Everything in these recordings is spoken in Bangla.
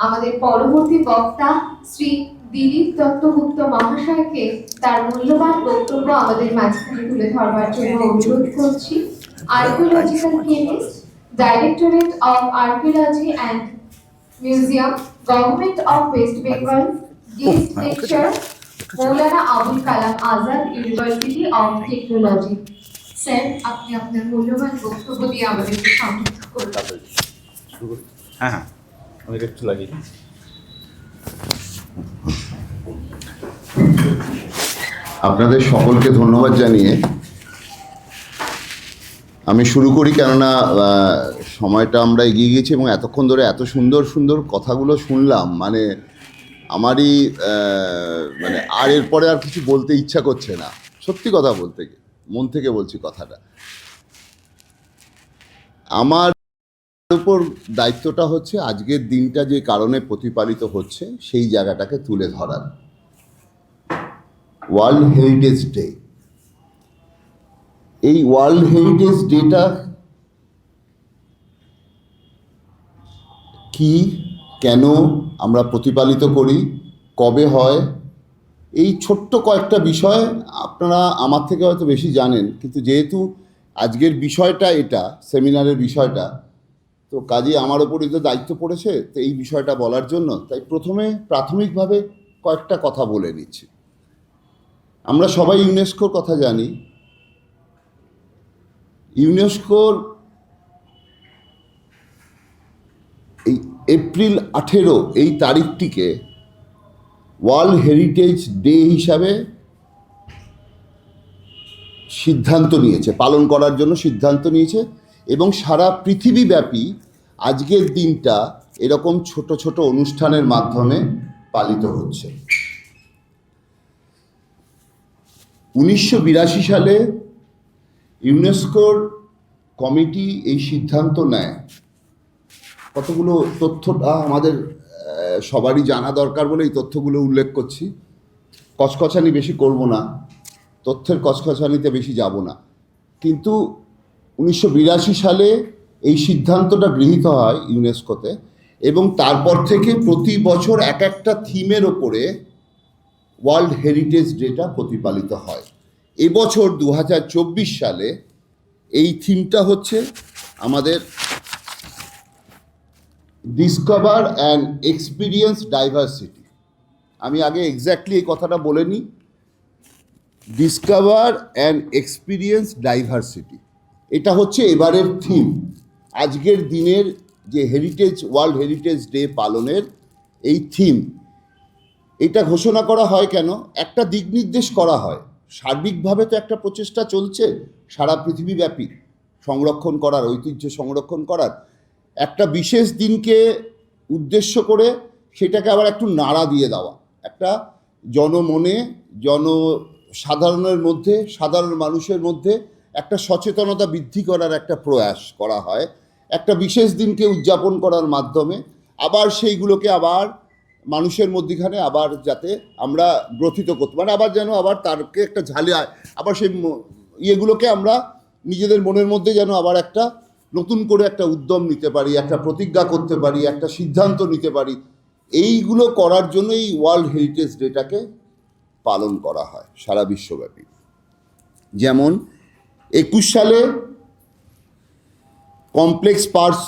আমাদের পরবর্তী বক্তা শ্রী দিলীপ দত্তগুপ্ত মহাশয়কে তার মূল্যবান বক্তব্য আমাদের মাঝখানে তুলে ধরবার জন্য অনুরোধ করছি। Archaeological chemist, directorate of archaeology and museum, government of West Bengal, guest lecture Maulana Abul Kalam Azad, university of technology. Sir, আপনি আপনার মূল্যবান বক্তব্য দিয়ে আমাদেরকে সমৃদ্ধ করুন। হ্যাঁ, আমি একটু লাগিয়ে দিই। আপনাদের সকলকে ধন্যবাদ জানিয়ে আমি শুরু করি, কেননা সময়টা আমরা এগিয়ে গেছি এবং এতক্ষণ ধরে এত সুন্দর সুন্দর কথাগুলো শুনলাম, মানে আমারই মানে আর এরপরে আর কিছু বলতে ইচ্ছা করছে না। সত্যি কথা বলতে মন থেকে বলছি কথাটা। আমার উপর দায়িত্বটা হচ্ছে আজকের দিনটা যে কারণে প্রতিপালিত হচ্ছে সেই জায়গাটাকে তুলে ধরার। ওয়ার্ল্ড হেরিটেজ ডে, এই ওয়ার্ল্ড হেরিটেজ ডেটা কি, কেন আমরা প্রতিপালিত করি, কবে হয়, এই ছোট্ট কয়েকটা বিষয় আপনারা আমার থেকে হয়তো বেশি জানেন, কিন্তু যেহেতু আজকের বিষয়টা এটা সেমিনারের বিষয়টা, তো কাজেই আমার ওপরই তো দায়িত্ব পড়েছে তো এই বিষয়টা বলার জন্য। তাই প্রথমে প্রাথমিকভাবে কয়েকটা কথা বলে নিচ্ছি। আমরা সবাই ইউনেস্কোর কথা জানি। ইউনেস্কোর এই এপ্রিল 18 এই তারিখটিকে ওয়ার্ল্ড হেরিটেজ ডে হিসাবে সিদ্ধান্ত নিয়েছে, পালন করার জন্য সিদ্ধান্ত নিয়েছে, এবং সারা পৃথিবীব্যাপী আজকের দিনটা এরকম ছোট ছোট অনুষ্ঠানের মাধ্যমে পালিত হচ্ছে। 1982 সালে ইউনেস্কোর কমিটি এই সিদ্ধান্ত নেয়। কতগুলো তথ্যটা আমাদের সবারই জানা দরকার বলে এই তথ্যগুলো উল্লেখ করছি। কচকচানি বেশি করব না, তথ্যের কচকচানিতে বেশি যাব না। কিন্তু 1982 সালে এই সিদ্ধান্তটা গৃহীত হয় ইউনেস্কোতে, এবং তারপর থেকে প্রতি বছর এক একটা থিমের ওপরে ওয়ার্ল্ড হেরিটেজ ডেটা প্রতিপালিত হয়। এবছর 2024 সালে এই থিমটা হচ্ছে আমাদের ডিসকভার অ্যান্ড এক্সপিরিয়েন্স ডাইভার্সিটি। আমি আগে এক্স্যাক্টলি এই কথাটা বলে নিই, ডিসকভার অ্যান্ড এক্সপিরিয়েন্স ডাইভার্সিটি, এটা হচ্ছে এবারের থিম। আজকের দিনের যে ওয়ার্ল্ড হেরিটেজ ডে পালনের এই থিম, এটা ঘোষণা করা হয় কেন, একটা দিক নির্দেশ করা হয়। সার্বিকভাবে তো একটা প্রচেষ্টা চলছে সারা পৃথিবীব্যাপী সংরক্ষণ করার, ঐতিহ্য সংরক্ষণ করার। একটা বিশেষ দিনকে উদ্দেশ্য করে সেটাকে আবার একটু নাড়া দিয়ে দেওয়া, একটা জনমনে সাধারণের মধ্যে, সাধারণ মানুষের মধ্যে একটা সচেতনতা বৃদ্ধি করার একটা প্রয়াস করা হয় একটা বিশেষ দিনকে উদযাপন করার মাধ্যমে। আবার সেইগুলোকে আবার মানুষের মধ্যখানে আবার যাতে আমরা গ্রথিত করতে পারি, আবার যেন আবার তারকে একটা ঝালিয়ে আবার সেই ইয়েগুলোকে আমরা নিজেদের মনের মধ্যে যেন আবার একটা নতুন করে একটা উদ্যম নিতে পারি, একটা প্রতিজ্ঞা করতে পারি, একটা সিদ্ধান্ত নিতে পারি। এইগুলো করার জন্য এই ওয়ার্ল্ড হেরিটেজ ডেটাকে পালন করা হয় সারা বিশ্বব্যাপী। যেমন 21 সালে কমপ্লেক্স পার্টস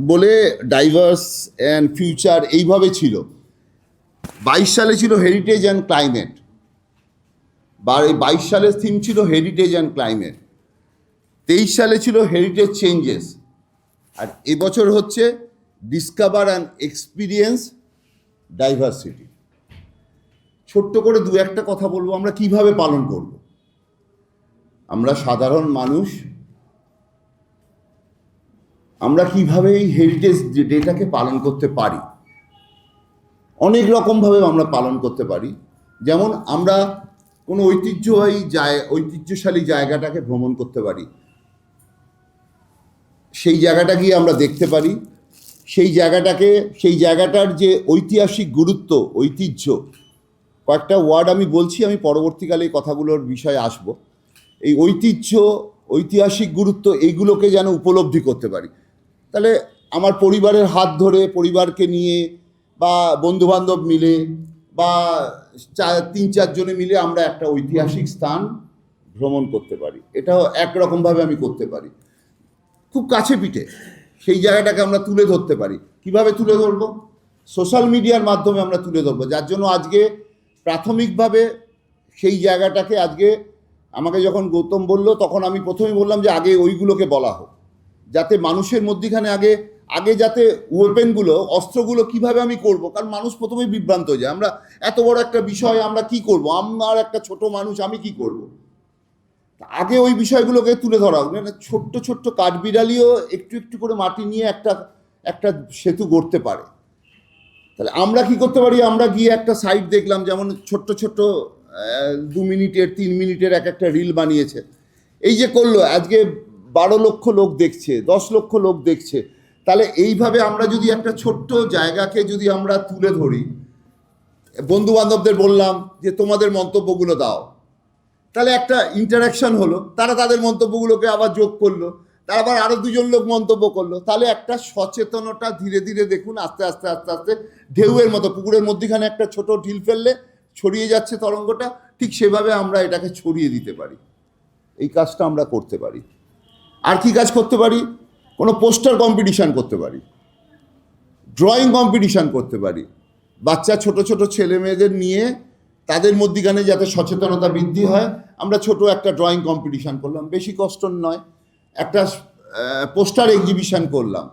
বলে ডাইভার্স অ্যান্ড ফিউচার এইভাবে ছিল। 22 সালে ছিল হেরিটেজ অ্যান্ড ক্লাইমেট, বা এই 22 সালের থিম ছিল হেরিটেজ অ্যান্ড ক্লাইমেট। 23 সালে ছিল হেরিটেজ চেঞ্জেস, আর এবছর হচ্ছে ডিসকভার অ্যান্ড এক্সপিরিয়েন্স ডাইভার্সিটি। ছোট্ট করে দু একটা কথা বলবো, আমরা কিভাবে পালন করব। আমরা সাধারণ মানুষ, আমরা কিভাবে এই হেরিটেজ ডেটাকে পালন করতে পারি। অনেক রকমভাবে আমরা পালন করতে পারি। যেমন আমরা কোনো ঐতিহ্যশালী জায়গাটাকে ভ্রমণ করতে পারি, সেই জায়গাটা গিয়ে আমরা দেখতে পারি, সেই জায়গাটার যে ঐতিহাসিক গুরুত্ব, ঐতিহ্য, কয়েকটা ওয়ার্ড আমি বলছি, আমি পরবর্তীকালে এই কথাগুলোর বিষয়ে আসব। এই ঐতিহাসিক গুরুত্ব এইগুলোকে যেন উপলব্ধি করতে পারি। তাহলে আমার পরিবারের হাত ধরে, পরিবারকে নিয়ে বা বন্ধুবান্ধব মিলে বা 3-4 জনে মিলে আমরা একটা ঐতিহাসিক স্থান ভ্রমণ করতে পারি। এটাও একরকমভাবে আমি করতে পারি, খুব কাছে পিঠে সেই জায়গাটাকে আমরা তুলে ধরতে পারি। কিভাবে তুলে ধরবো? সোশ্যাল মিডিয়ার মাধ্যমে আমরা তুলে ধরবো, যার জন্য আজকে প্রাথমিকভাবে সেই জায়গাটাকে আজকে আমাকে যখন গৌতম বলল, তখন আমি প্রথমেই বললাম যে আগে ওইগুলোকে বলা হোক, যাতে মানুষের মধ্যেখানে আগে যাতে ওয়েপেনগুলো, অস্ত্রগুলো কিভাবে আমি করব, কারণ মানুষ প্রথমেই বিভ্রান্ত হয়ে যায়। আমরা এত বড় একটা বিষয় আমরা কি করব, আমার একটা ছোট মানুষ, আমি কি করব। আগে ওই বিষয়গুলোকে তুলে ধরা হোক। মানে ছোট্ট ছোট্ট কাঠবিড়ালিও একটু একটু করে মাটি নিয়ে একটা সেতু গড়তে পারে। তাহলে আমরা কি করতে পারি? আমরা গিয়ে একটা সাইট দেখলাম, যেমন ছোট্ট ছোট্ট 2 মিনিটের 3 মিনিটের একটা রিল বানিয়েছে। এই যে করলো, আজকে 12 লক্ষ লোক দেখছে, 10 লক্ষ লোক দেখছে। তাহলে এইভাবে আমরা যদি একটা ছোট্ট জায়গাকে যদি আমরা তুলে ধরি, বন্ধু বান্ধবদের বললাম যে তোমাদের মন্তব্যগুলো দাও, তাহলে একটা ইন্টারাকশন হলো, তারা তাদের মন্তব্যগুলোকে আবার যোগ করলো, তার আবার আরো 2 জন লোক মন্তব্য করলো। তাহলে একটা সচেতনতা ধীরে ধীরে দেখুন আস্তে আস্তে আস্তে আস্তে ঢেউয়ের মতো পুকুরের মধ্যখানে একটা ছোট ঢিল ফেললে ছড়িয়ে যাচ্ছে তরঙ্গটা, ঠিক সেভাবে আমরা এটাকে ছড়িয়ে দিতে পারি। এই কাজটা আমরা করতে পারি। আর কি কাজ করতে পারি? কোনো পোস্টার কম্পিটিশান করতে পারি, ড্রয়িং কম্পিটিশান করতে পারি, বাচ্চা ছোট ছোট ছেলে মেয়েদের নিয়ে তাদের মধ্যখানে যাতে সচেতনতা বৃদ্ধি হয়। আমরা ছোট একটা ড্রয়িং কম্পিটিশান করলাম, বেশি কষ্ট নয়, একটা পোস্টার এক্সিবিশন করলাম,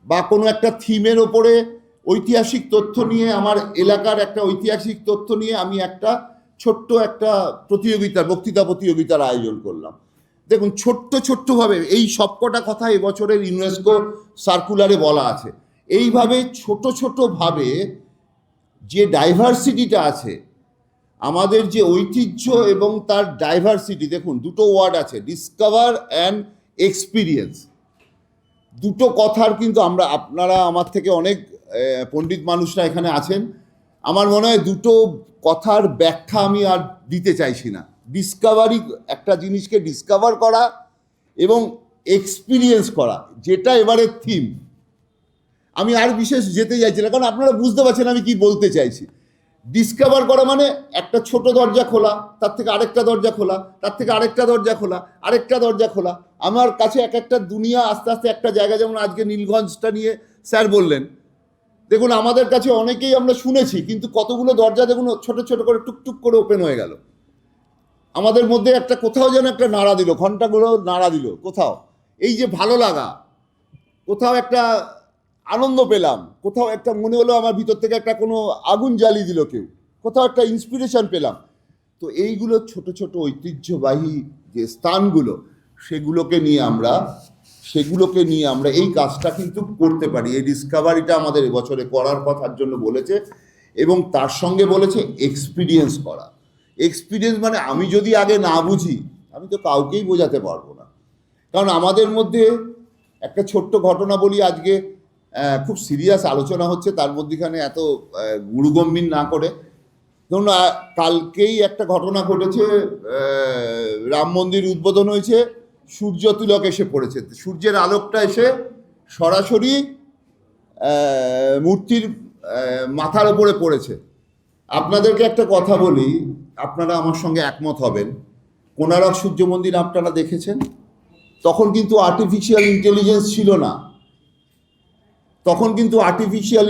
বা কোনো একটা থিমের ওপরে ঐতিহাসিক তথ্য নিয়ে, আমার এলাকার একটা ঐতিহাসিক তথ্য নিয়ে আমি একটা ছোট্ট একটা বক্তৃতা প্রতিযোগিতার আয়োজন করলাম। দেখুন ছোট্ট ছোট্টভাবে এই সবকটা কথা এবছরের ইউনেস্কো সার্কুলারে বলা আছে। এইভাবে ছোট ছোটভাবে যে ডাইভার্সিটিটা আছে, আমাদের যে ঐতিহ্য এবং তার ডাইভার্সিটি, দেখুন দুটো ওয়ার্ড আছে, ডিসকভার অ্যান্ড এক্সপিরিয়েন্স। দুটো কথার কিন্তু আপনারা আমার থেকে অনেক পণ্ডিত মানুষরা এখানে আছেন, আমার মনে হয় দুটো কথার ব্যাখ্যা আমি আর দিতে চাইছি না। ডিসকভারি, একটা জিনিসকে ডিসকভার করা, এবং এক্সপিরিয়েন্স করা, যেটা এবারের থিম। আমি আর বিশেষ যেতে চাইছি না, কারণ আপনারা বুঝতে পারছেন আমি কি বলতে চাইছি। ডিসকভার করা মানে একটা ছোট দরজা খোলা, তার থেকে আরেকটা দরজা খোলা, তার থেকে আরেকটা দরজা খোলা, আরেকটা দরজা খোলা। আমার কাছে একটা দুনিয়া, আস্তে আস্তে একটা জায়গা, যেমন আজকে নীলগঞ্জটা নিয়ে স্যার বললেন, দেখুন আমাদের কাছে অনেকেই আমরা শুনেছি, কিন্তু কতগুলো দরজা দেখুন ছোট ছোট করে টুকটুক করে ওপেন হয়ে গেল। আমাদের মধ্যে একটা কোথাও যেন একটা নাড়া দিল, ঘন্টাগুলো নাড়া দিল কোথাও, এই যে ভালো লাগা, কোথাও একটা আনন্দ পেলাম, কোথাও একটা মনে হলো আমার ভিতর থেকে একটা কোনো আগুন জ্বালিয়ে দিল কেউ, কোথাও একটা ইন্সপিরেশন পেলাম। তো এইগুলো ছোট ছোট ঐতিহ্যবাহী যে স্থানগুলো, সেগুলোকে নিয়ে আমরা এই কাজটা কিন্তু করতে পারি। এই ডিসকভারিটা আমাদের এবছরে করার কথার জন্য বলেছে, এবং তার সঙ্গে বলেছে এক্সপিরিয়েন্স করা। এক্সপিরিয়েন্স মানে আমি যদি আগে না বুঝি, আমি তো কাউকেই বোঝাতে পারবো না। কারণ আমাদের মধ্যে একটা ছোট্ট ঘটনা বলি, আজকে খুব সিরিয়াস আলোচনা হচ্ছে, তার মধ্যেখানে এত গুরুগম্ভীর না করে। ধরুন কালকেই একটা ঘটনা ঘটেছে, রাম মন্দির উদ্বোধন হয়েছে, সূর্য তিলক এসে পড়েছে, সূর্যের আলোকটা এসে সরাসরি মূর্তির মাথার উপরে পড়েছে। আপনাদেরকে একটা কথা বলি, আপনারা আমার সঙ্গে একমত হবেন, কোণারক সূর্য মন্দির আপনারা দেখেছেন? তখন কিন্তু আর্টিফিশিয়াল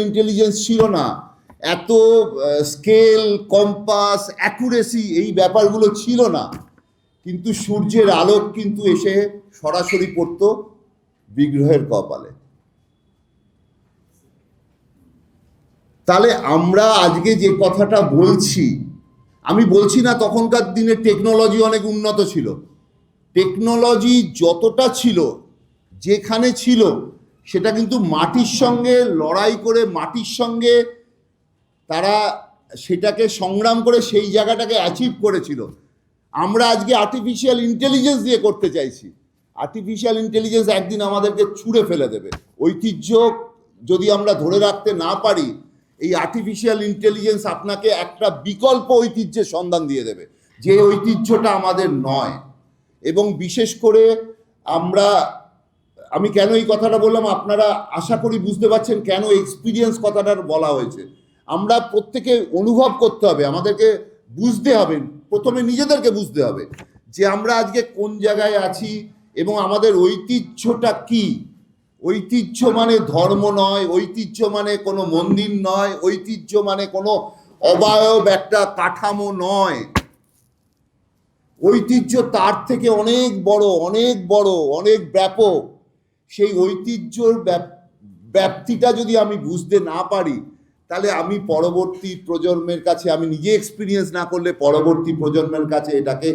ইন্টেলিজেন্স ছিল না, এত স্কেল, কম্পাস, অ্যাকুরেসি, এই ব্যাপারগুলো ছিল না, কিন্তু সূর্যের আলোক কিন্তু এসে সরাসরি পড়তো বিগ্রহের কপালে। তাহলে আমরা আজকে যে কথাটা বলছি, আমি বলছি না তখনকার দিনে টেকনোলজি অনেক উন্নত ছিল, টেকনোলজি যতটা ছিল, যেখানে ছিল, সেটা কিন্তু মাটির সঙ্গে লড়াই করে, মাটির সঙ্গে তারা সেটাকে সংগ্রাম করে সেই জায়গাটাকে অ্যাচিভ করেছিল। আমরা আজকে আর্টিফিশিয়াল ইন্টেলিজেন্স দিয়ে করতে চাইছি। আর্টিফিশিয়াল ইন্টেলিজেন্স একদিন আমাদেরকে ছুঁড়ে ফেলে দেবে। ঐতিহ্য যদি আমরা ধরে রাখতে না পারি, এই আর্টিফিশিয়াল ইন্টেলিজেন্স আপনাকে একটা বিকল্প ঐতিহ্যের সন্ধান দিয়ে দেবে, যে ঐতিহ্যটা আমাদের নয়। এবং বিশেষ করে আমি কেন এই কথাটা বললাম, আপনারা আশা করি বুঝতে পারছেন কেন এক্সপিরিয়েন্স কথাটা বলা হয়েছে। আমরা প্রত্যেকে অনুভব করতে হবে, আমাদেরকে বুঝতে হবে, প্রথমে নিজেদেরকে বুঝতে হবে যে আমরা আজকে কোন জায়গায় আছি এবং আমাদের ঐতিহ্যটা কি। ঐতিহ্য মানে ধর্ম নয়, ঐতিহ্য মানে কোনো মন্দির নয়, ঐতিহ্য মানে কোনো অবয়ব একটা কাঠামো নয়। ঐতিহ্য তার থেকে অনেক বড়, অনেক বড়, অনেক ব্যাপক। সেই ঐতিহ্যর ব্যাপ্তিটা যদি আমি বুঝতে না পারি, তাহলে আমি পরবর্তী প্রজন্মের কাছে, আমি নিজে এক্সপিরিয়েন্স না করলে পরবর্তী প্রজন্মের কাছে এটাকে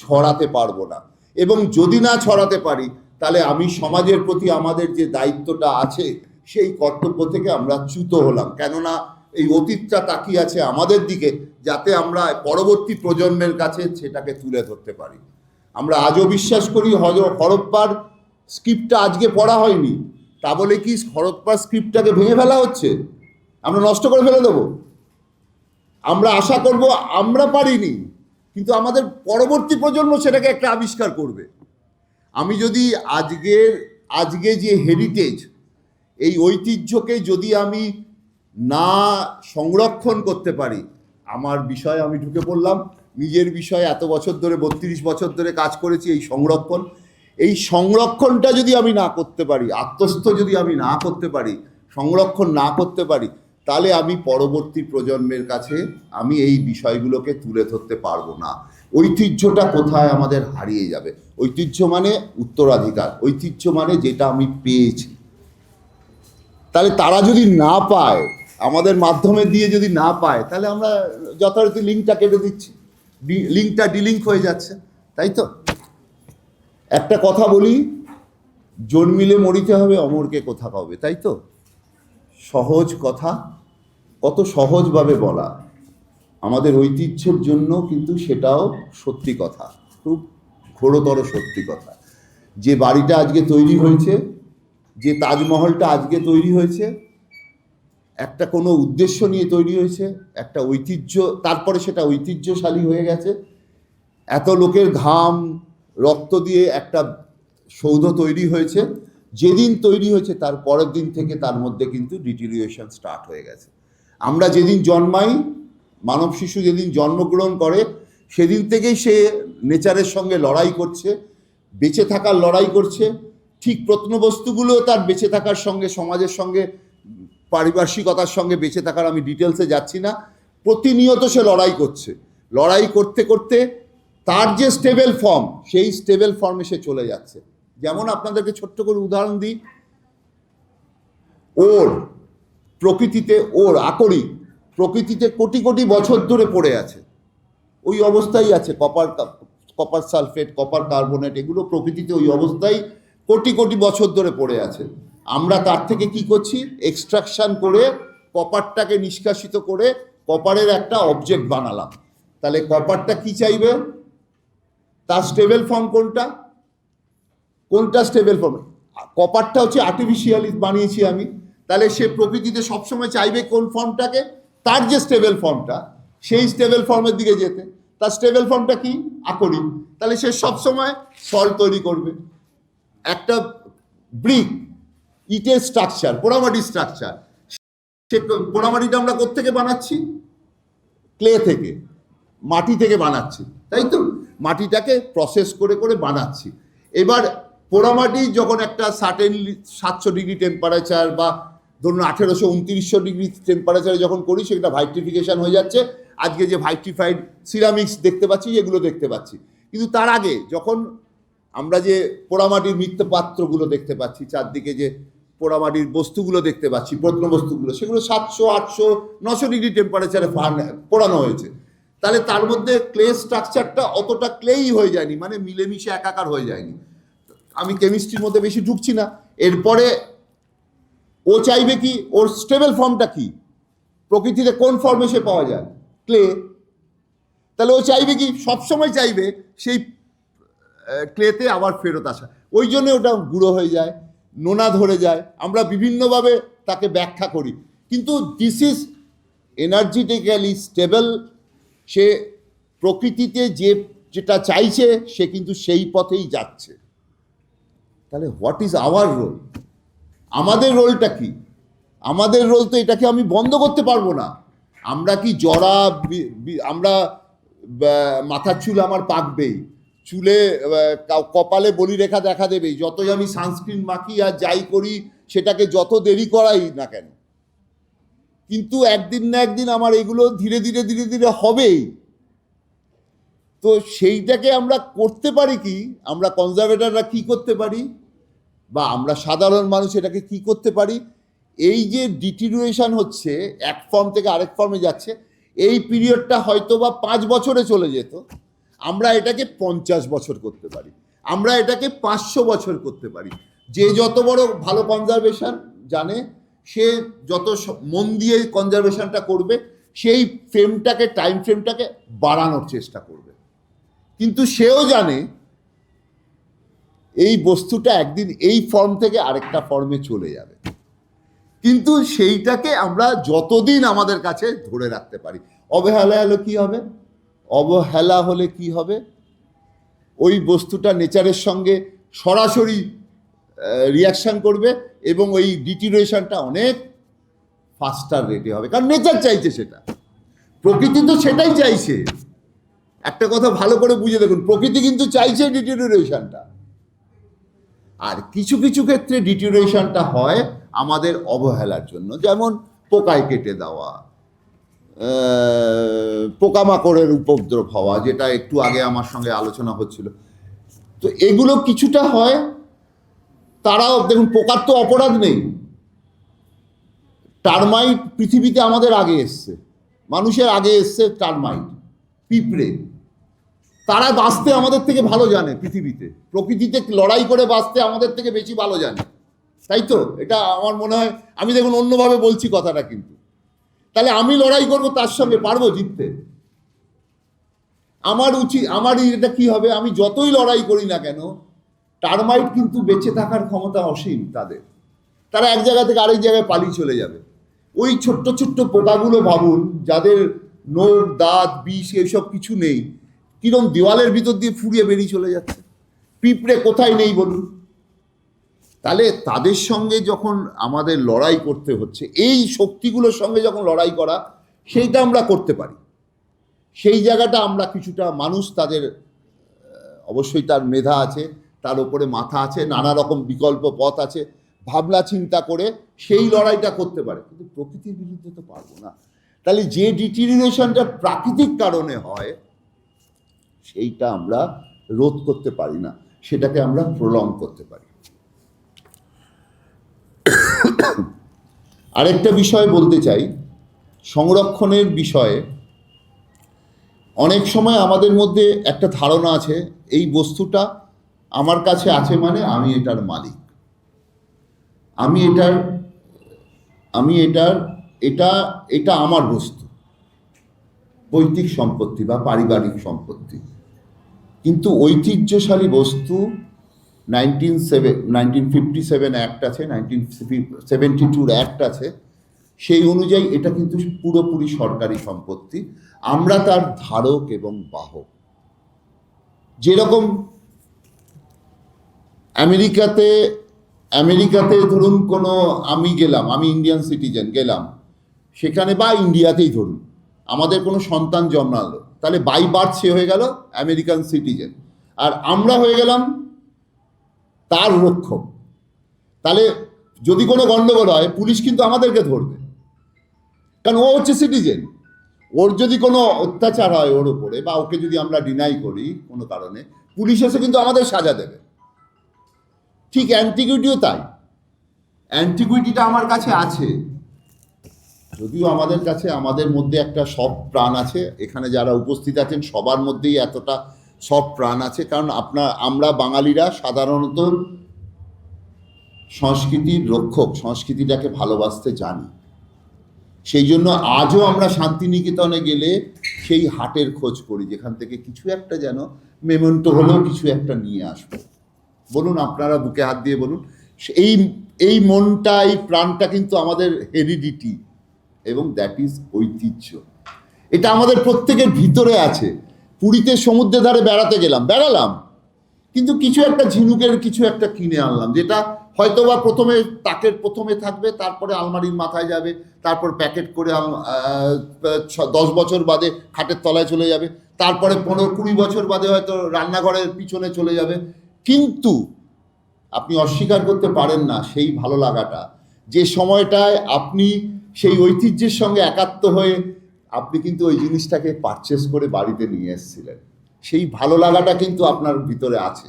ছড়াতে পারবো না। এবং যদি না ছড়াতে পারি, তাহলে আমি সমাজের প্রতি আমাদের যে দায়িত্বটা আছে সেই কর্তব্য থেকে আমরা চ্যুত হলাম। কেননা এই অতীতটা তাকিয়ে আছে আমাদের দিকে, যাতে আমরা পরবর্তী প্রজন্মের কাছে সেটাকে তুলে ধরতে পারি। আমরা আজও বিশ্বাস করি হরপ্পার স্ক্রিপ্টটা আজকে পড়া হয়নি, তা বলে কি হরপ্পার স্ক্রিপ্টটাকে ভেঙে ফেলা হচ্ছে, আমরা নষ্ট করে ফেলে দেবো? আমরা আশা করব আমরা পারিনি, কিন্তু আমাদের পরবর্তী প্রজন্ম সেটাকে একটা আবিষ্কার করবে। আমি যদি আজকে যে হেরিটেজ, এই ঐতিহ্যকে যদি আমি না সংরক্ষণ করতে পারি, আমার বিষয়ে আমি ঢুকে পড়লাম, নিজের বিষয়ে এত বছর ধরে 32 বছর ধরে কাজ করেছি এই সংরক্ষণটা যদি আমি না করতে পারি, আত্মস্থ যদি আমি না করতে পারি, সংরক্ষণ না করতে পারি, তাহলে আমি পরবর্তী প্রজন্মের কাছে আমি এই বিষয়গুলোকে তুলে ধরতে পারবো না। ঐতিহ্যটা কোথায় আমাদের হারিয়ে যাবে। ঐতিহ্য মানে উত্তরাধিকার, ঐতিহ্য মানে যেটা আমি পেয়েছি। তাহলে তারা যদি না পায়, আমাদের মাধ্যমে দিয়ে যদি না পায়, তাহলে আমরা যথারীতি লিঙ্কটা কেটে দিচ্ছি, লিঙ্কটা ডিলিঙ্ক হয়ে যাচ্ছে, তাই তো? একটা কথা বলি, জন্মিলে মরিতে হবে, অমরকে কোথা পাবে, তাই তো? সহজ কথা, কত সহজভাবে বলা। আমাদের ঐতিহ্যের জন্য কিন্তু সেটাও সত্যি কথা, খুব ঘোরতর সত্যি কথা। যে বাড়িটা আজকে তৈরি হয়েছে, যে তাজমহলটা আজকে তৈরি হয়েছে, একটা কোনো উদ্দেশ্য নিয়ে তৈরি হয়েছে, একটা ঐতিহ্য, তারপরে সেটা ঐতিহ্যশালী হয়ে গেছে। এত লোকের ঘাম রক্ত দিয়ে একটা সৌধ তৈরি হয়েছে, যেদিন তৈরি হয়েছে তার পরের দিন থেকে তার মধ্যে কিন্তু ডিটেরিয়েশন স্টার্ট হয়ে গেছে। আমরা যেদিন জন্মাই, মানব শিশু যেদিন জন্মগ্রহণ করে, সেদিন থেকেই সে নেচারের সঙ্গে লড়াই করছে, বেঁচে থাকার লড়াই করছে। ঠিক প্রত্নবস্তুগুলো তার বেঁচে থাকার সঙ্গে, সমাজের সঙ্গে, পারিপার্শ্বিকতার সঙ্গে বেঁচে থাকার, আমি ডিটেলসে যাচ্ছি না, প্রতিনিয়ত সে লড়াই করছে। লড়াই করতে করতে তার যে স্টেবল ফর্ম, সেই স্টেবল ফর্মে সে চলে যাচ্ছে। যেমন আপনাদেরকে ছোট্ট করে উদাহরণ দিই, প্রকৃতিতে আকরিক প্রকৃতিতে কোটি কোটি বছর ধরে পড়ে আছে, ওই অবস্থায় আছে। কপার সালফেট, কপার কার্বনেট, এগুলো প্রকৃতিতে ওই অবস্থায় কোটি কোটি বছর ধরে পড়ে আছে। আমরা তার থেকে কি করছি, এক্সট্রাকশন করে কপারটাকে নিষ্কাশিত করে কপারের একটা অবজেক্ট বানালাম। তাহলে কপারটা কি চাইবে, তার স্টেবল ফর্ম কোনটা স্টেবল ফর্ম? কপারটা হচ্ছে আর্টিফিশিয়ালি বানিয়েছি আমি। তাহলে সে প্রকৃতিতে সবসময় চাইবে কোন ফর্মটাকে, তার যে স্টেবল ফর্মটা, সেই স্টেবল ফর্মের দিকে যেতে। তার স্টেবল ফর্মটা কি, আকরিক। তাহলে সে সবসময় সল্ট তৈরি করবে। একটা ব্রিক, ইটের স্ট্রাকচার, পোড়ামাটি স্ট্রাকচার, সে পোড়ামাটিটা আমরা কোত্থেকে বানাচ্ছি, ক্লে থেকে, মাটি থেকে বানাচ্ছি, তাই তো? মাটিটাকে প্রসেস করে করে বানাচ্ছি। এবার পোড়ামাটি যখন একটা সার্টেনলি 700 ডিগ্রি টেম্পারেচার বা ধরুন 1800-2900 ডিগ্রি টেম্পারেচারে যখন করি, সেটা ভাইট্রিফিকেশন হয়ে যাচ্ছে। আজকে যে ভাইট্রিফাইড সিরামিক্স দেখতে পাচ্ছি, এগুলো দেখতে পাচ্ছি। কিন্তু তার আগে যখন আমরা যে পোড়ামাটির মৃৎপাত্রগুলো দেখতে পাচ্ছি, চারদিকে যে পোড়ামাটির বস্তুগুলো দেখতে পাচ্ছি, প্রত্নবস্তুগুলো, সেগুলো 700, 800, 900 ডিগ্রি টেম্পারেচারে পোড়ানো হয়েছে। তাহলে তার মধ্যে ক্লে স্ট্রাকচারটা অতটা ক্লেই হয়ে যায়নি, মানে মিলেমিশে একাকার হয়ে যায়নি। আমি কেমিস্ট্রির মধ্যে বেশি ঢুকছি না। এরপরে ও চাইবে কি, ওর স্টেবল ফর্মটা কি, প্রকৃতিতে কোন ফর্মে সে পাওয়া যায়, ক্লে। তাহলে ও চাইবে কি, সবসময় চাইবে সেই ক্লেতে আবার ফেরত আসা। ওই জন্য ওটা গুঁড়ো হয়ে যায়, নোনা ধরে যায়, আমরা বিভিন্নভাবে তাকে ব্যাখ্যা করি। কিন্তু দিস ইজ এনার্জিটিক্যালি স্টেবল। সে প্রকৃতিতে যেটা চাইছে, সে কিন্তু সেই পথেই যাচ্ছে। তাহলে হোয়াট ইজ আওয়ার রোল? আমাদের রোলটা কি? আমাদের রোল তো এটাকে আমি বন্ধ করতে পারবো না। আমরা কি জরা, আমরা মাথার চুল আমার পাকবেই, চুলে কপালে বলিরেখা দেখা দেবেই, যতই আমি সানস্ক্রিন মাখি আর যাই করি, সেটাকে যত দেরি করাই না কেন, কিন্তু একদিন না একদিন আমার এগুলো ধীরে ধীরে ধীরে ধীরে হবেই। তো সেইটাকে আমরা করতে পারি কি? আমরা কনজারভেটররা কি করতে পারি, বা আমরা সাধারণ মানুষ এটাকে কি করতে পারি? এই যে ডিটিরিওরেশন হচ্ছে, এক ফর্ম থেকে আরেক ফর্মে যাচ্ছে, এই পিরিয়ডটা হয়তো বা 5 বছরে চলে যেত, আমরা এটাকে 50 বছর করতে পারি, আমরা এটাকে 500 বছর করতে পারি। যে যত বড় ভালো কনজারভেশন জানে, সে যত মন দিয়ে কনজারভেশনটা করবে, সেই ফ্রেমটাকে, টাইম ফ্রেমটাকে বাড়ানোর চেষ্টা করবে। কিন্তু সেও জানে এই বস্তুটা একদিন এই ফর্ম থেকে আরেকটা ফর্মে চলে যাবে, কিন্তু সেইটাকে আমরা যতদিন আমাদের কাছে ধরে রাখতে পারি। অবহেলা হলে কি হবে? অবহেলা হলে কি হবে? ওই বস্তুটা নেচারের সঙ্গে সরাসরি রিয়াকশন করবে এবং ওই ডিটিরিওরেশনটা অনেক ফাস্টার রেটে হবে, কারণ নেচার চাইছে সেটা, প্রকৃতি তো সেটাই চাইছে। একটা কথা ভালো করে বুঝে দেখুন, প্রকৃতি কিন্তু চাইছে ডিটিরিওরেশনটা। আর কিছু কিছু ক্ষেত্রে ডিটিরিওরেশনটা হয় আমাদের অবহেলার জন্য, যেমন পোকায় কেটে দেওয়া, পোকামাকড়ের উপদ্রব হওয়া, যেটা একটু আগে আমার সঙ্গে আলোচনা হচ্ছিল। তো এগুলো কিছুটা হয়। তারাও দেখুন, পোকার তো অপরাধ নেই। টার্মাইট পৃথিবীতে আমাদের আগে এসছে, মানুষের আগে এসছে টার্মাইট, পিঁপড়ে। তারা বাঁচতে আমাদের থেকে ভালো জানে, পৃথিবীতে প্রকৃতিতে লড়াই করে বাঁচতে আমাদের থেকে বেশি ভালো জানে, তাই তো? এটা আমার মনে হয়। আমি দেখুন অন্যভাবে বলছি কথাটা, কিন্তু তাহলে আমি লড়াই করব তার সঙ্গে, পারবো জিততে? আমার উচিত, আমার এটা কি হবে? আমি যতই লড়াই করি না কেন, টার্মাইট কিন্তু বেঁচে থাকার ক্ষমতা অসীম তাদের। তারা এক জায়গা থেকে আরেক জায়গায় পালিয়ে চলে যাবে। ওই ছোট্ট ছোট্ট পোকাগুলো ভাবুন, যাদের নখ, দাঁত, বিষ এইসব কিছু নেই, কিরম দেওয়ালের ভিতর দিয়ে ফুরিয়ে বেরিয়ে চলে যাচ্ছে। পিঁপড়ে কোথায় নেই বলুন? তাহলে তাদের সঙ্গে যখন আমাদের লড়াই করতে হচ্ছে, এই শক্তিগুলোর সঙ্গে যখন লড়াই করা, সেইটা আমরা করতে পারি। সেই জায়গাটা আমরা কিছুটা, মানুষ তাদের অবশ্যই তার মেধা আছে, তার উপরে মাথা আছে, নানা রকম বিকল্প পথ আছে, ভাবনা চিন্তা করে সেই লড়াইটা করতে পারে, কিন্তু প্রকৃতির বিরুদ্ধে তো পারবো না। তাহলে যে ডিটিরিওরেশনটা প্রাকৃতিক কারণে হয়, সেইটা আমরা রোধ করতে পারি না, সেটাকে আমরা প্রলং করতে পারি। আরেকটা বিষয় বলতে চাই, সংরক্ষণের বিষয়ে অনেক সময় আমাদের মধ্যে একটা ধারণা আছে, এই বস্তুটা আমার কাছে আছে মানে আমি এটার মালিক, এটা আমার বস্তু, পৈতৃক সম্পত্তি বা পারিবারিক সম্পত্তি। কিন্তু ঐতিহ্যশালী বস্তু 1957 অ্যাক্ট আছে, 1972 অ্যাক্ট আছে, সেই অনুযায়ী এটা কিন্তু পুরোপুরি সরকারি সম্পত্তি। আমরা তার ধারক এবং বাহক। যেরকম আমেরিকাতে ধরুন কোনো, আমি ইন্ডিয়ান সিটিজেন গেলাম সেখানে, বা ইন্ডিয়াতেই ধরুন আমাদের কোনো সন্তান জন্মালো, তাহলে বাই বার্থ সে হয়ে গেল আমেরিকান সিটিজেন, আর আমরা হয়ে গেলাম তার রক্ষক। তাহলে যদি কোনো গন্ডগোল হয়, পুলিশ কিন্তু আমাদেরকে ধরবে, কারণ ও হচ্ছে সিটিজেন। ওর যদি কোনো অত্যাচার হয় ওর উপরে, বা ওকে যদি আমরা ডিনাই করি কোনো কারণে, পুলিশ এসে কিন্তু আমাদের সাজা দেবে। ঠিক অ্যান্টিকুইটিও তাই। অ্যান্টিকুইটিটা আমার কাছে আছে, যদিও আমাদের কাছে, আমাদের মধ্যে একটা সব প্রাণ আছে, এখানে যারা উপস্থিত আছেন সবার মধ্যেই এতটা সব প্রাণ আছে, কারণ আমরা বাঙালিরা সাধারণত সংস্কৃতির রক্ষক, সংস্কৃতিটাকে ভালোবাসতে জানি। সেই জন্য আজও আমরা শান্তিনিকেতনে গেলে সেই হাটের খোঁজ করি, যেখান থেকে কিছু একটা যেন মেমেন্টো হলেও কিছু একটা নিয়ে আসবো। বলুন, আপনারা বুকে হাত দিয়ে বলুন, এই মনটা, এই প্রাণটা কিন্তু আমাদের হেরিডিটি, এবং দ্যাট ইজ ঐতিহ্য। এটা আমাদের প্রত্যেকের ভিতরে আছে। পুরীতে সমুদ্রের ধারে বেড়ালাম, কিন্তু কিছু একটা ঝিনুকের কিছু একটা কিনে আনলাম, যেটা হয়তোবা প্রথমে তাকের প্রথমে থাকবে, তারপরে আলমারির মাথায় যাবে, তারপর প্যাকেট করে 10 বছর বাদে খাটের তলায় চলে যাবে, তারপরে 15-20 বছর বাদে হয়তো রান্নাঘরের পিছনে চলে যাবে। কিন্তু আপনি অস্বীকার করতে পারেন না সেই ভালো লাগাটা, যে সময়টায় আপনি সেই ঐতিহ্যের সঙ্গে একাত্ম হয়ে আপনি কিন্তু ওই জিনিসটাকে পারচেস করে বাড়িতে নিয়ে এসেছিলেন। সেই ভালো লাগাটা কিন্তু আপনার ভিতরে আছে।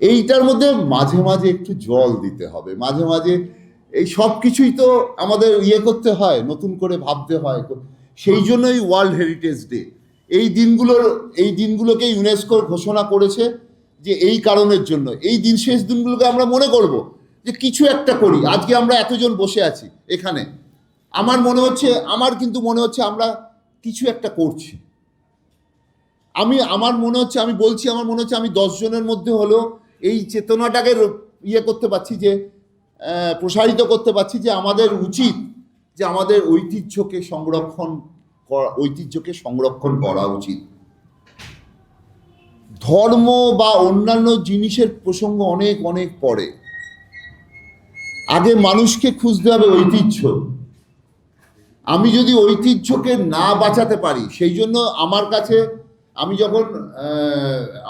এইটার মধ্যে মাঝে মাঝে একটু জল দিতে হবে, মাঝে মাঝে এই সব কিছুই তো আমাদের করতে হয়, নতুন করে ভাবতে হয়। সেই জন্যই ওয়ার্ল্ড হেরিটেজ ডে। এই দিনগুলোকে ইউনেস্কো ঘোষণা করেছে যে এই কারণের জন্য। এই শেষ দিনগুলোকে আমরা মনে করব যে কিছু একটা করি। আজকে আমরা এতজন বসে আছি এখানে, আমার কিন্তু মনে হচ্ছে আমরা কিছু একটা করছি। আমার মনে হচ্ছে আমি 10 জনের মধ্যে হলেও এই চেতনাটাকে করতে পারছি, যে প্রসারিত করতে পারছি, যে আমাদের উচিত যে আমাদের ঐতিহ্যকে সংরক্ষণ করা উচিত। ধর্ম বা অন্যান্য জিনিসের প্রসঙ্গ অনেক অনেক পরে। আগে মানুষকে খুঁজতে হবে ঐতিহ্য। আমি যদি ঐতিহ্যকে না বাঁচাতে পারি, সেই জন্য আমার কাছে, আমি যখন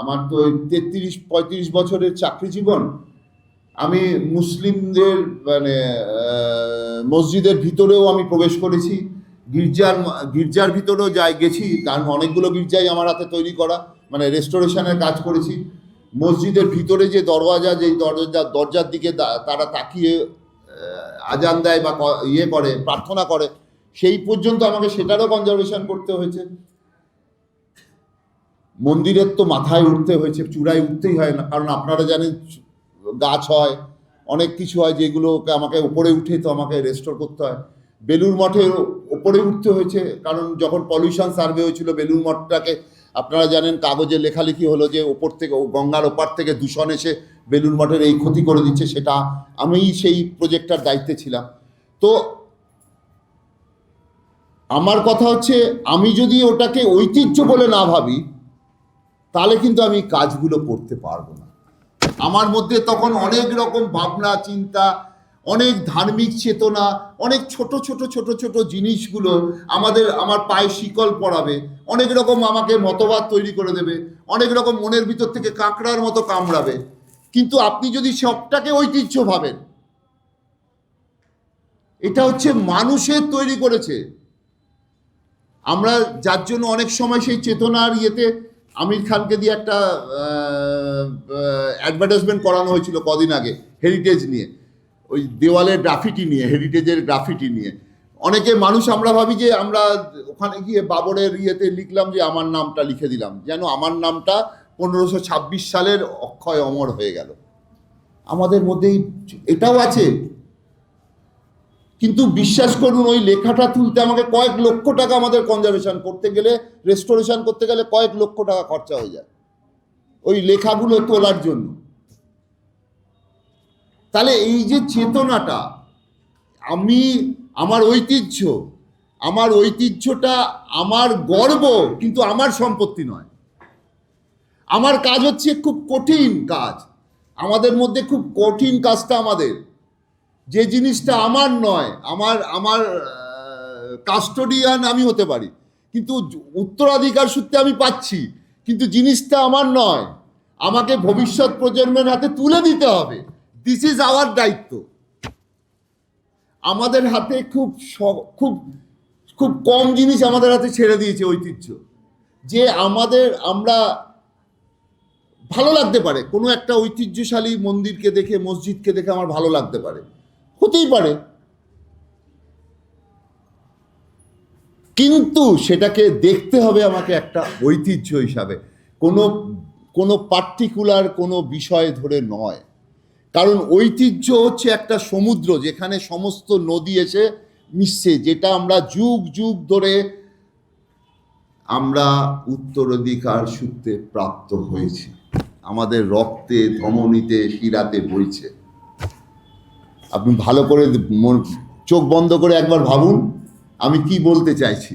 আমার তো 33-35 বছরের চাকরি জীবন, আমি মুসলিমদের মসজিদের ভিতরেও আমি প্রবেশ করেছি, গির্জার ভিতরেও গেছি, কারণ অনেকগুলো গির্জাই আমার হাতে তৈরি করা, রেস্টোরেশনের কাজ করেছি। মসজিদের ভিতরে যে দরজার দিকে তারা তাকিয়ে আজান দেয় বা করে, প্রার্থনা করে, সেই পর্যন্ত আমাকে সেটারও কনজারভেশন করতে হয়েছে। মন্দিরের তো মাথায় উঠতে হয়েছে, চূড়ায় উঠতেই হয় না, কারণ আপনারা জানেন গাছ হয়, অনেক কিছু হয়, যেগুলোকে আমাকে উপরে উঠে তো আমাকে রেস্টোর করতে হয়। বেলুড় মঠের ওপরে উঠতে হয়েছে, কারণ যখন পলিউশন সার্ভে হয়েছিল বেলুড় মঠটাকে, আপনারা জানেন কাগজে লেখালেখি হলো যে ওপর থেকে, গঙ্গার ওপার থেকে দূষণ এসে বেলুড় মঠের এই ক্ষতি করে দিচ্ছে, সেটা আমি সেই প্রজেক্টটার দায়িত্বে ছিলাম। তো আমার কথা হচ্ছে, আমি যদি ওটাকে ঐতিহ্য বলে না ভাবি, তাহলে কিন্তু আমি কাজগুলো করতে পারবো না। আমার মধ্যে তখন অনেক রকম ভাবনা চিন্তা, অনেক ধার্মিক চেতনা, অনেক ছোট ছোট ছোট ছোট জিনিসগুলো আমার পায়ে শিকল পরাবে, অনেক রকম আমাকে মতবাদ তৈরি করে দেবে, অনেক রকম মনের ভিতর থেকে কাঁকড়ার মতো কামড়াবে। কিন্তু আপনি যদি সবটাকে ঐতিহ্য ভাবেন, এটা হচ্ছে মানুষের তৈরি করেছে। আমরা যার জন্য অনেক সময় সেই চেতনার আমির খানকে দিয়ে একটা অ্যাডভার্টাইজমেন্ট করানো হয়েছিল কদিন আগে হেরিটেজ নিয়ে, ওই দেওয়ালের গ্রাফিটি নিয়ে, হেরিটেজের গ্রাফিটি নিয়ে। মানুষ আমরা ভাবি যে আমরা ওখানে গিয়ে বাবরের লিখলাম যে আমার নামটা লিখে দিলাম, যেন আমার নামটা 1526 সালের অক্ষয় অমর হয়ে গেল। আমাদের মধ্যেই এটাও আছে, কিন্তু বিশ্বাস করুন, ওই লেখাটা তুলতে আমাকে কয়েক লক্ষ টাকা, আমাদের কনজারভেশন করতে গেলে, রেস্টোরেশন করতে গেলে কয়েক লক্ষ টাকা খরচা হয়ে যায় ওই লেখাগুলো তোলার জন্য। তাহলে এই যে চেতনাটা, আমার ঐতিহ্যটা আমার গর্ব, কিন্তু আমার সম্পত্তি নয়। আমার কাজ হচ্ছে খুব কঠিন কাজ, আমাদের মধ্যে খুব কঠিন কাজটা আমাদের, যে জিনিসটা আমার নয়, আমার কাস্টোডিয়ান আমি হতে পারি, কিন্তু উত্তরাধিকার সূত্রে আমি পাচ্ছি, কিন্তু জিনিসটা আমার নয়, আমাকে ভবিষ্যৎ প্রজন্মের হাতে তুলে দিতে হবে। দিস ইজ আওয়ার দায়িত্ব। আমাদের হাতে খুব খুব খুব কম জিনিস আমাদের হাতে ছেড়ে দিয়েছে ঐতিহ্য, যে আমরা ভালো লাগতে পারে, কোনো একটা ঐতিহ্যশালী মন্দিরকে দেখে, মসজিদকে দেখে আমার ভালো লাগতে পারে, হতেই পারে, কিন্তু সেটাকে দেখতে হবে আমাকে একটা ঐতিহ্য হিসাবে, কোনো পার্টিকুলার কোনো বিষয় ধরে নয়। কারণ ঐতিহ্য হচ্ছে একটা সমুদ্র, যেখানে সমস্ত নদী এসে মিশছে, যেটা আমরা যুগ যুগ ধরে আমরা উত্তরাধিকার সূত্রে প্রাপ্ত হয়েছি, আমাদের রক্তে, ধমনীতে, শিরাতে বইছে। আপনি ভালো করে চোখ বন্ধ করে একবার ভাবুন আমি কি বলতে চাইছি।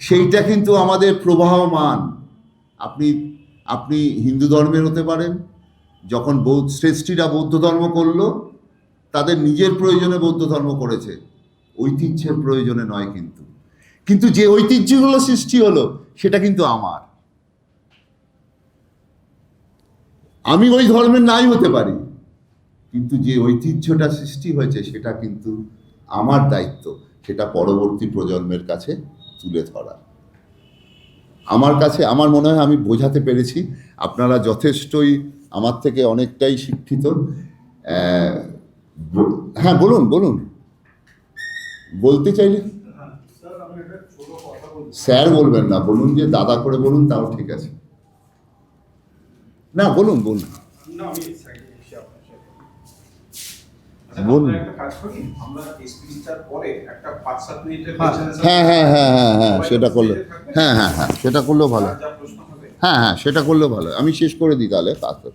সেইটা কিন্তু আমাদের প্রবাহমান। আপনি আপনি হিন্দু ধর্মের হতে পারেন। যখন শ্রেষ্ঠীরা বৌদ্ধ ধর্ম করলো, তাদের নিজের প্রয়োজনে বৌদ্ধ ধর্ম করেছে, ঐতিহ্যের প্রয়োজনে নয়। কিন্তু যে ঐতিহ্যগুলো সৃষ্টি হলো সেটা কিন্তু আমার। আমি ওই ধর্মের নাই হতে পারি, কিন্তু যে ঐতিহ্যটা সৃষ্টি হয়েছে সেটা কিন্তু আমার দায়িত্ব, সেটা পরবর্তী প্রজন্মের কাছে তুলে ধরা। আমার মনে হয় আমি বোঝাতে পেরেছি। আপনারা যথেষ্টই আমার থেকে অনেকটাই শিক্ষিত। হ্যাঁ, বলুন বলতে চাইলে স্যার বলবেন না, বলুন যে দাদা করে বলুন, তাও ঠিক আছে। না, বলুন বলুন। হ্যাঁ, সেটা করলে সেটা করলেও ভালো। হ্যাঁ, সেটা করলেও ভালো। আমি শেষ করে দিই তাহলে কাজটা।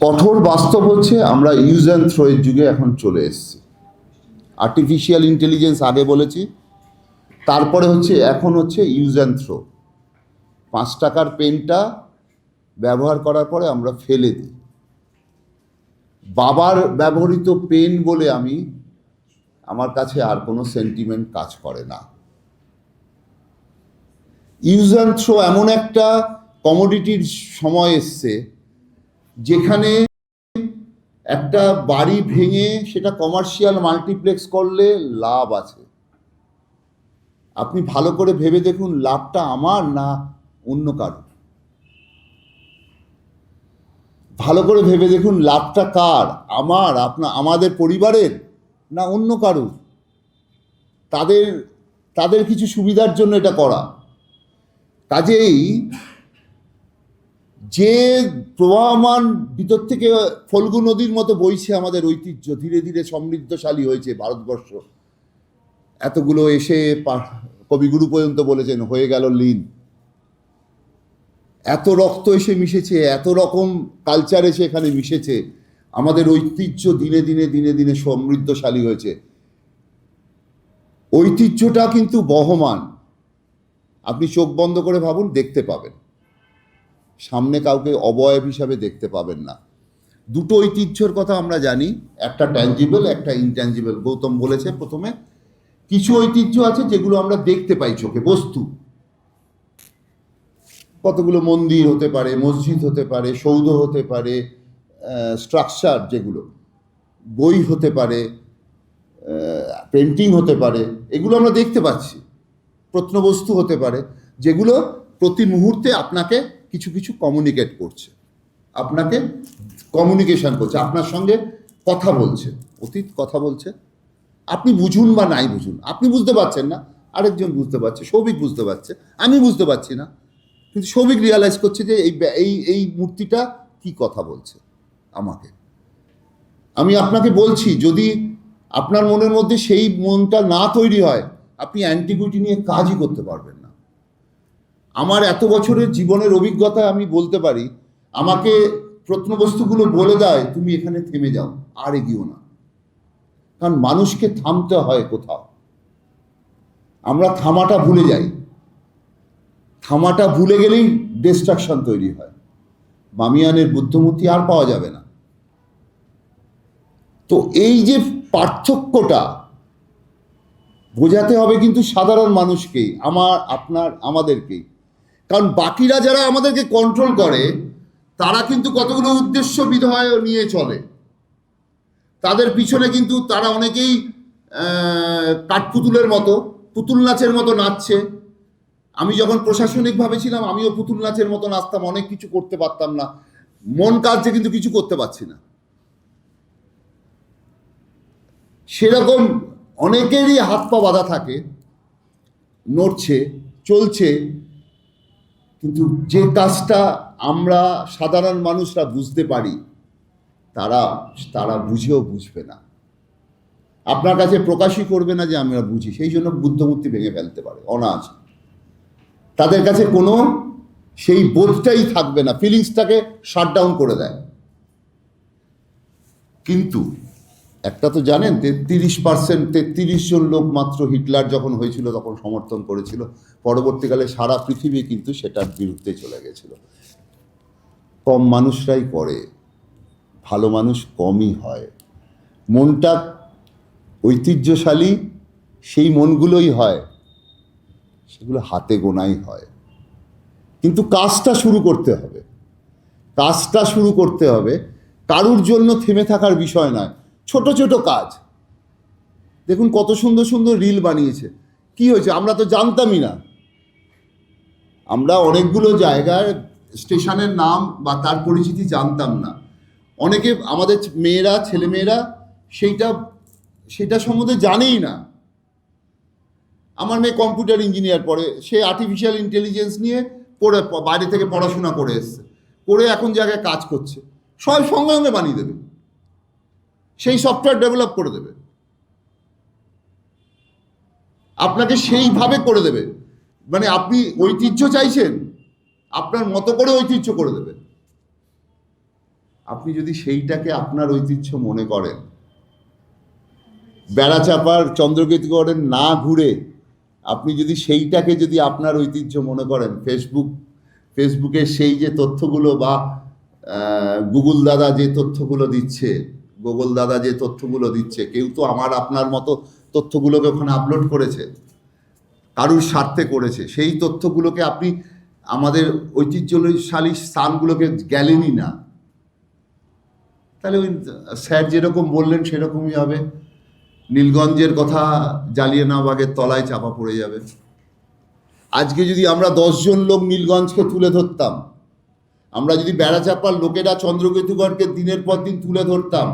কঠোর বাস্তব হচ্ছে আমরা ইউজ অ্যান্ড থ্রো এর যুগে এখন চলে এসেছি। আর্টিফিশিয়াল ইন্টেলিজেন্স আগে বলেছি, তারপরে এখন হচ্ছে ইউজ অ্যান্ড থ্রো। 5 টাকার পেনটা ব্যবহার করার পরে আমরা ফেলে দিই। বাবার ব্যবহৃত পেন বলে আমার কাছে আর কোনো সেন্টিমেন্ট কাজ করে না। ইউজ অ্যান্ড থ্রো এমন একটা কমোডিটির সময় এসছে যেখানে একটা বাড়ি ভেঙে সেটা কমার্শিয়াল মাল্টিপ্লেক্স করলে লাভ আছে। আপনি ভালো করে ভেবে দেখুন, লাভটা আমার না অন্য কারো। ভালো করে ভেবে দেখুন, লাভটা কার? আমাদের পরিবারের না অন্য কারো? তাদের কিছু সুবিধার জন্য এটা করা। কাজেই যে প্রবাহমান ভিতর থেকে ফল্গু নদীর মতো বইছে আমাদের ঐতিহ্য, ধীরে ধীরে সমৃদ্ধশালী হয়েছে ভারতবর্ষ। এতগুলো এসে কবিগুরু পর্যন্ত বলেছেন হয়ে গেল লীন। এত রক্ত এসে মিশেছে, এত রকম কালচার এসে এখানে মিশেছে, আমাদের ঐতিহ্য দিনে দিনে সমৃদ্ধশালী হয়েছে। ঐতিহ্যটা কিন্তু বহমান। আপনি চোখ বন্ধ করে ভাবুন, দেখতে পাবেন। সামনে কাউকে অবয়ব হিসাবে দেখতে পাবেন না। দুটো ঐতিহ্যের কথা আমরা জানি, একটা ট্যাঞ্জিবল, একটা ইনট্যাঞ্জিবল। গৌতম বলেছে প্রথমে, কিছু ঐতিহ্য আছে যেগুলো আমরা দেখতে পাই চোখে, বস্তু। কতগুলো মন্দির হতে পারে, মসজিদ হতে পারে, সৌধ হতে পারে, স্ট্রাকচার যেগুলো, বই হতে পারে, পেন্টিং হতে পারে, এগুলো আমরা দেখতে পাচ্ছি। প্রত্নবস্তু হতে পারে যেগুলো প্রতি মুহূর্তে আপনাকে কিছু কমিউনিকেট করছে, আপনাকে কমিউনিকেশন করছে, আপনার সঙ্গে কথা বলছে, অতীত কথা বলছে। আপনি বুঝুন বা নাই বুঝুন, আপনি বুঝতে পারছেন না, আরেকজন বুঝতে পারছে, সৌভিক বুঝতে পারছে, আমি বুঝতে পারছি না, কিন্তু সৌভিক রিয়ালাইজ করছে যে এই মূর্তিটা কি কথা বলছে আমাকে। আমি আপনাকে বলছি, যদি আপনার মনের মধ্যে সেই মনটা না তৈরি হয়, আপনি অ্যান্টিকুইটি নিয়ে কাজই করতে পারবেন না। আমার এত বছরের জীবনের অভিজ্ঞতা আমি বলতে পারি, আমাকে প্রত্নবস্তুগুলো বলে দেয় তুমি এখানে থেমে যাও, আর এগিয়েও না। কারণ মানুষকে থামতে হয় কোথাও। আমরা থামাটা ভুলে যাই, থামাটা ভুলে গেলেই ডিস্ট্রাকশন তৈরি হয়। বামিয়ানের বুদ্ধমূর্তি আর পাওয়া যাবে না। তো এই যে পার্থক্যটা বোঝাতে হবে কিন্তু সাধারণ মানুষকেই, আমাদেরকেই। কারণ বাকিরা যারা আমাদেরকে কন্ট্রোল করে, তারা কিন্তু কতগুলো উদ্দেশ্য বিধয় নিয়ে চলে। তাদের পিছনে কিন্তু তারা অনেকেই কাঠপুতুলের মতো, পুতুল নাচের মতো নাচছে। আমি যখন প্রশাসনিকভাবে ছিলাম, আমিও পুতুল নাচের মতো নাচতাম, অনেক কিছু করতে পারতাম না, মন কাজে কিন্তু কিছু করতে পারছি না। সেরকম অনেকেরই হাত পা বাঁধা থাকে, নড়ছে, চলছে, কিন্তু যে কাজটা আমরা সাধারণ মানুষরা বুঝতে পারি, তারা বুঝেও বুঝবে না, আপনার কাছে প্রকাশই করবে না যে আমরা বুঝি। সেই জন্য বুদ্ধমূর্তি ভেঙে ফেলতে পারে অনায়াসে। তাদের কাছে কোনো সেই বোধটাই থাকবে না, ফিলিংসটাকে শাটডাউন করে দেয়। কিন্তু একটা তো জানেন 33 জন লোক মাত্র হিটলার যখন হয়েছিল তখন সমর্থন করেছিল, পরবর্তীকালে সারা পৃথিবী কিন্তু সেটার বিরুদ্ধে চলে গেছিল। কম মানুষরাই করে, ভালো মানুষ কমই হয়। মনটা ঐতিহ্যশালী সেই মনগুলোই হয়, সেগুলো হাতে গোনাই হয়। কিন্তু কাজটা শুরু করতে হবে, কাজটা শুরু করতে হবে। কারুর জন্য থেমে থাকার বিষয় নয়, ছোট ছোট কাজ। দেখুন কত সুন্দর সুন্দর রিল বানিয়েছে। কি হয়েছে আমরা তো জানতামই না। আমরা অনেকগুলো জায়গার স্টেশনের নাম বা তার পরিচিতি জানতাম না। অনেকে আমাদের মেয়েরা, ছেলেমেয়েরা সেইটা সম্বন্ধে জানেই না। আমার মেয়ে কম্পিউটার ইঞ্জিনিয়ার পড়ে, সে আর্টিফিশিয়াল ইন্টেলিজেন্স নিয়ে পড়ে বাইরে থেকে পড়াশোনা করে এসছে, করে এখন জায়গায় কাজ করছে। সব সঙ্গে সঙ্গে বানিয়ে দেবে, সেই সফটওয়্যার ডেভেলপ করে দেবে, আপনাকে সেইভাবে করে দেবে। মানে আপনি ঐতিহ্য চাইছেন, আপনার মতো করে ঐতিহ্য করে দেবে। আপনি যদি সেইটাকে আপনার ঐতিহ্য মনে করেন, বেড়াচাপার চন্দ্রকেতুগড়ের না ঘুরে আপনি যদি সেইটাকে যদি আপনার ঐতিহ্য মনে করেন, ফেসবুকে সেই যে তথ্যগুলো বা গুগল দাদা যে তথ্যগুলো দিচ্ছে, কেউ তো আমার আপনার মতো তথ্যগুলোকে ওখানে আপলোড করেছে, কারুর স্বার্থে করেছে। সেই তথ্যগুলোকে আপনি আমাদের ঐতিহ্যশালী স্থানগুলোকে গেলেনই না, তাহলে ওই স্যার যেরকম বললেন সেরকমই হবে। নীলগঞ্জের কথা জালিয়ানওয়ালাবাগের তলায় চাপা পড়ে যাবে। আজকে যদি আমরা 10 জন লোক নীলগঞ্জকে তুলে ধরতাম, আমরা যদি বেড়াচাপার লোকেরা চন্দ্রকেতুগড়কে দিনের পর দিন তুলে ধরতাম,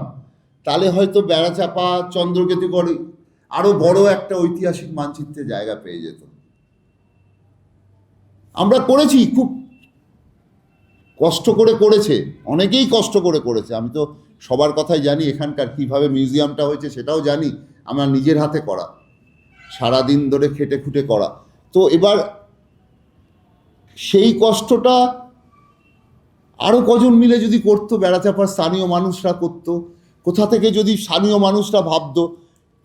তাহলে হয়তো বেড়াচাপা চন্দ্রকেতুগড় আরো বড় একটা ঐতিহাসিক মানচিত্রে জায়গা পেয়ে যেত। আমরা করেছি, খুব কষ্ট করে করেছে, অনেকেই কষ্ট করে করেছে। আমি তো সবার কথাই জানি, এখানকার কিভাবে মিউজিয়ামটা হয়েছে সেটাও জানি, আমার নিজের হাতে করা, সারাদিন ধরে খেটে খুঁটে করা। তো এবার সেই কষ্টটা আরও কজন মিলে যদি করতো, বেড়াচাপার স্থানীয় মানুষরা করতো, কোথা থেকে যদি স্থানীয় মানুষরা ভাবতো।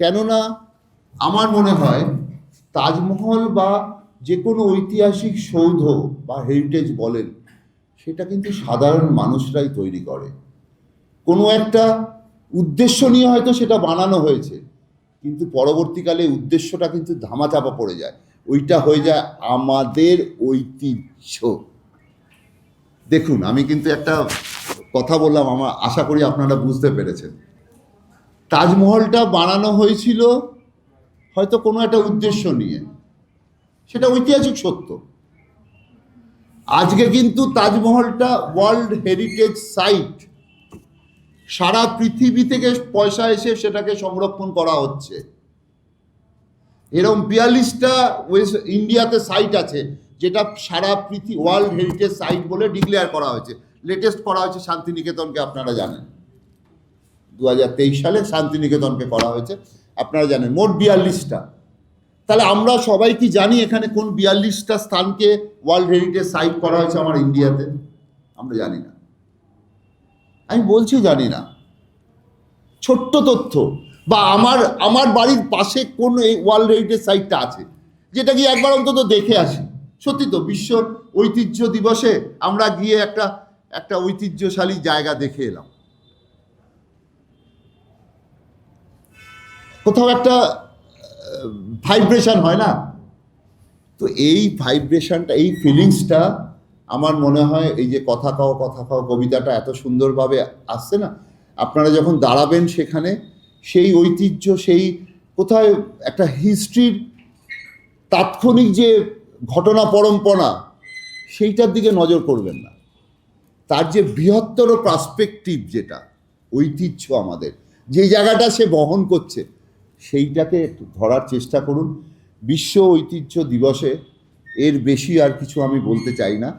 কেননা আমার মনে হয় তাজমহল বা যে কোনো ঐতিহাসিক সৌধ বা হেরিটেজ বলেন, সেটা কিন্তু সাধারণ মানুষরাই তৈরি করে। কোনো একটা উদ্দেশ্য নিয়ে হয়তো সেটা বানানো হয়েছে, কিন্তু পরবর্তীকালে উদ্দেশ্যটা কিন্তু ধামাচাপা পড়ে যায়, ওইটা হয়ে যায় আমাদের ঐতিহ্য। দেখুন আমি কিন্তু একটা কথা বললাম, আমার আশা করি আপনারা বুঝতে পেরেছেন। তাজমহলটা বানানো হয়েছিল হয়তো কোনো একটা উদ্দেশ্য নিয়ে, সেটা ঐতিহাসিক সত্য। আজকে কিন্তু তাজমহলটা ওয়ার্ল্ড হেরিটেজ সাইট, সারা পৃথিবী থেকে পয়সা এসে সেটাকে সংরক্ষণ করা হচ্ছে। এরকম 42টা ইন্ডিয়াতে সাইট আছে যেটা সারা পৃথিবী ওয়ার্ল্ড হেরিটেজ সাইট বলে ডিক্লেয়ার করা হয়েছে। লেটেস্ট করা হয়েছে শান্তিনিকেতনকে, আপনারা জানেন 2023 সালে শান্তিনিকেতনকে করা হয়েছে, আপনারা জানেন। মোট 42টা। তাহলে আমরা সবাই কি জানি এখানে কোন 42টা স্থানকে ওয়ার্ল্ড হেরিটেজ সাইট করা হয়েছে আমার ইন্ডিয়াতে? আমরা জানি না, আমি বলছি জানি না। ছোট্ট তথ্য, বা আমার বাড়ির পাশে কোন এই ওয়ার্ল্ড হেরিটেজ সাইটটা আছে, যেটা গিয়ে একবার অন্তত দেখে আসি। সত্যি তো, বিশ্ব ঐতিহ্য দিবসে আমরা গিয়ে একটা ঐতিহ্যশালী জায়গা দেখে এলাম, কোথাও একটা ভাইব্রেশন হয় না? তো এই ভাইব্রেশনটা, এই ফিলিংসটা আমার মনে হয় এই যে কথা কাও কবিতাটা এত সুন্দরভাবে আসছে না, আপনারা যখন দাঁড়াবেন সেখানে, সেই ঐতিহ্য, সেই কোথায় একটা হিস্ট্রির তাৎক্ষণিক যে ঘটনা পরম্পরা, সেইটার দিকে নজর করবেন না। তার যে বৃহত্তর পার্সপেক্টিভ, যেটা ঐতিহ্য আমাদের, যে জায়গাটা সে বহন করছে, সেইটাকে ধরার চেষ্টা করুন। বিশ্ব ঐতিহ্য দিবসে এর বেশি আর কিছু আমি বলতে চাই না।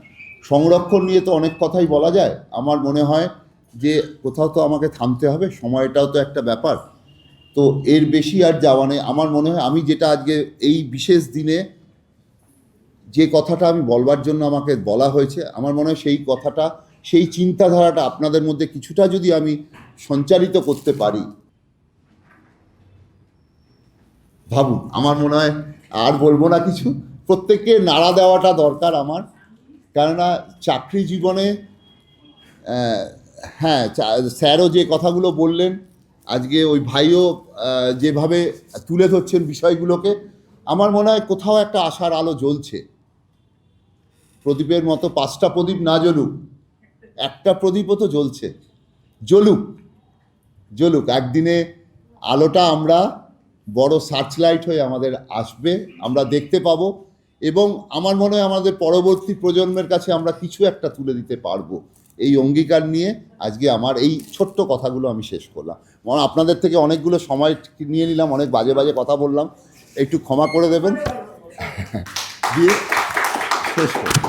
সংরক্ষণ নিয়ে তো অনেক কথাই বলা যায়। আমার মনে হয় যে কোথাও তো আমাকে থামতে হবে, সময়টাও তো একটা ব্যাপার। তো এর বেশি আর যাওয়া নেই। আমার মনে হয় আমি যেটা আজকে এই বিশেষ দিনে যে কথাটা আমি বলবার জন্য আমাকে বলা হয়েছে, আমার মনে হয় সেই কথাটা, সেই চিন্তাধারাটা আপনাদের মধ্যে কিছুটা যদি আমি সঞ্চারিত করতে পারি, ভাবুন, আমার মনে হয় আর বলবো না কিছু, প্রত্যেককে নাড়া দেওয়াটা দরকার আমার, কেননা চাকরি জীবনে হ্যাঁ স্যারও যে কথাগুলো বললেন, আজকে ওই ভাইও যেভাবে তুলে ধরছেন বিষয়গুলোকে, আমার মনে হয় কোথাও একটা আশার আলো জ্বলছে। প্রদীপের মতো 5টা প্রদীপ না জ্বলুক, একটা প্রদীপও তো জ্বলছে, জ্বলুক জ্বলুক। একদিনে আলোটা আমরা বড় সার্চলাইট হয়ে আমাদের আসবে, আমরা দেখতে পাবো, এবং আমার মনে হয় আমাদের পরবর্তী প্রজন্মের কাছে আমরা কিছু একটা তুলে দিতে পারবো। এই অঙ্গীকার নিয়ে আজকে আমার এই ছোট্ট কথাগুলো আমি শেষ করলাম। মানে আপনাদের থেকে অনেকগুলো সময় নিয়ে নিলাম, অনেক বাজে বাজে কথা বললাম, একটু ক্ষমা করে দেবেন দিয়ে শেষ করলাম।